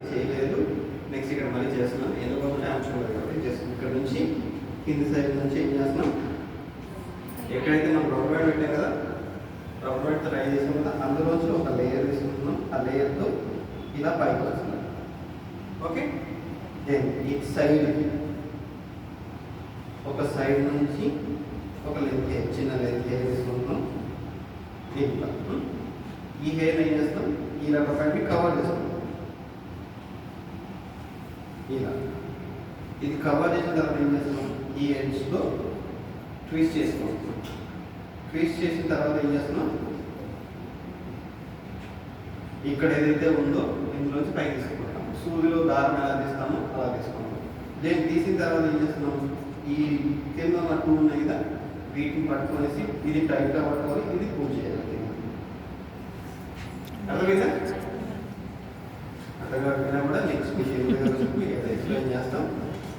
చేయలేదు. నెక్స్ట్ ఇక్కడ మళ్ళీ చేస్తున్నాం. ఎందుకంటే అంచుకోలేదు కాబట్టి జస్ట్ ఇక్కడ నుంచి కింది సైడ్ నుంచి ఏం చేస్తున్నాం, ఎక్కడైతే మనం రబ్బర్ బ్యాండ్ పెట్టాం కదా, రబ్బర్ బ్యాండ్ ట్రై చేసాం కదా, అందులోంచి ఒక లేయర్ తీసుకుంటున్నాం. ఆ లేయర్తో ఇలా పైకి వస్తున్నాం. ఓకే, దెన్ ఇట్ సైడ్ ఒక సైడ్ నుంచి ఒక లెంత్ హెయిర్, చిన్న లెంత్ హెయిర్ తీసుకుంటున్నాం. ఇట్లా ఈ హెయిర్ ఏం చేస్తాం, ఈ రబ్బర్ బ్యాండ్ని కవర్ చేస్తాం. ఇలా ఇది కవర్ చేసిన తర్వాత ఏం చేస్తాం, ఈ ఎండ్స్లో ట్విస్ట్ చేస్తాం. ట్విస్ట్ చేసిన తర్వాత ఏం చేస్తున్నాం, ఇక్కడ ఏదైతే ఉందో ఇందులోంచి పైకి తీసుకుంటాం. సూదిలో దారం ఎలా తీస్తామో అలా తీసుకుంటాం. దీన్ని తీసిన తర్వాత ఏం చేస్తున్నాం, ఈ కింద ఉన్న టూ ఉన్నాయి కదా, వీటిని పట్టుకొనేసి ఇది టైట్గా పట్టుకొని ఇది పూజ చేయాలి. అర్థమైందా? అర్థమైనా కూడా నెక్స్ట్ విషయం ఎక్స్ప్లెయిన్ చేస్తాం.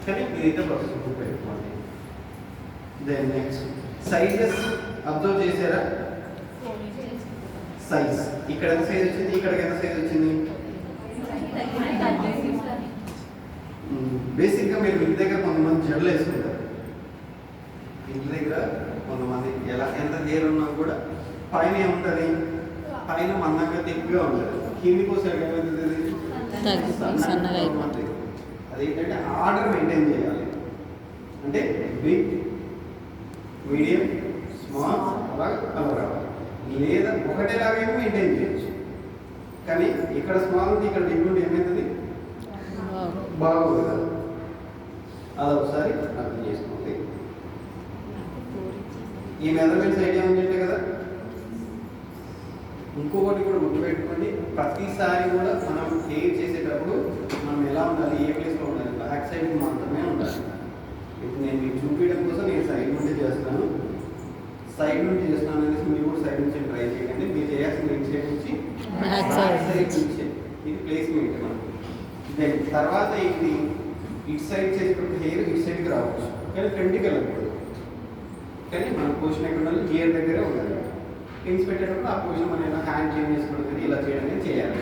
కానీ ఇదైతే ప్రాసెస్ పెట్టుకోండి. దెన్ నెక్స్ట్ సైజెస్ అబ్జర్వ్ చేశారా? సైజ్ ఇక్కడ ఎంత సైజ్ వచ్చింది, ఇక్కడికి ఎంత సైజ్ వచ్చింది? బేసిక్గా మీరు ఇంటి దగ్గర కొంతమంది జడలు వేసుకుంటారు. ఇంటి దగ్గర కొంతమంది ఎలా ఎంత హెయిర్ ఉన్నా కూడా పైన ఏముంటుంది, పైన మందంగా తిప్పిగా ఉంటుంది, కిందికి సైడ్ ఏమవుతుంది, సన్నగా అయిపోతుంది. అదేంటంటే ఆర్డర్ మెయింటైన్ చేయాలి. అంటే బిగ్, మీడియం, స్మాల్ అలా కలర్ రావాలి. లేదా ఒకటేలాగైనా మెయింటైన్ చేయొచ్చు. కానీ ఇక్కడ స్మాల్ ఉంది, ఇక్కడ బిగ్ ఉంటే ఏమవుతుంది, బాగోదు కదా. అది ఒకసారి అర్థం చేసుకోండి. ఈ మెజర్మెంట్స్ ఐడియా ఉందంటే కదా. ఇంకొకటి కూడా గుర్తుపెట్టుకోండి, ప్రతిసారి కూడా మనం హెయిర్ చేసేటప్పుడు మనం ఎలా ఉండాలి, ఏ ప్లేస్లో ఉండాలి, బ్యాక్ సైడ్ మాత్రమే ఉండాలి. ఇప్పుడు నేను మీకు చూపించడం కోసం నేను సైడ్ నుండి చేస్తున్నాను. సైడ్ నుంచి చేస్తున్నాను అనేసి మీరు కూడా సైడ్ నుంచి ట్రై చేయండి. మీరు చేయాల్సిన ఇటు సైడ్ నుంచి బ్యాక్ సైడ్ నుంచి ఇది ప్లేస్మెంట్ మనం. దెన్ తర్వాత ఇది ఇటు సైడ్ చేసేటప్పుడు హెయిర్ ఇటు సైడ్కి రావచ్చు, కానీ ఫ్రంట్కి వెళ్ళకూడదు. కానీ మన పొజిషన్ ఎక్కడ ఉండాలి, ఇయర్ దగ్గరే ఉండాలి. పిన్స్ పెట్టేటప్పుడు ఆ పొజిషన్ మనం ఏమైనా హ్యాండ్ చేంజ్ చేసుకోవడం కానీ ఇలా చేయడం చేయాలి.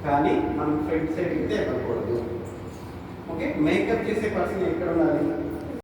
కానీ మనం ఫ్రంట్ సైడ్ అయితే ఎక్కకూడదు. ఓకే, మేకప్ చేసే పర్సన్ ఎక్కడ ఉండాలి,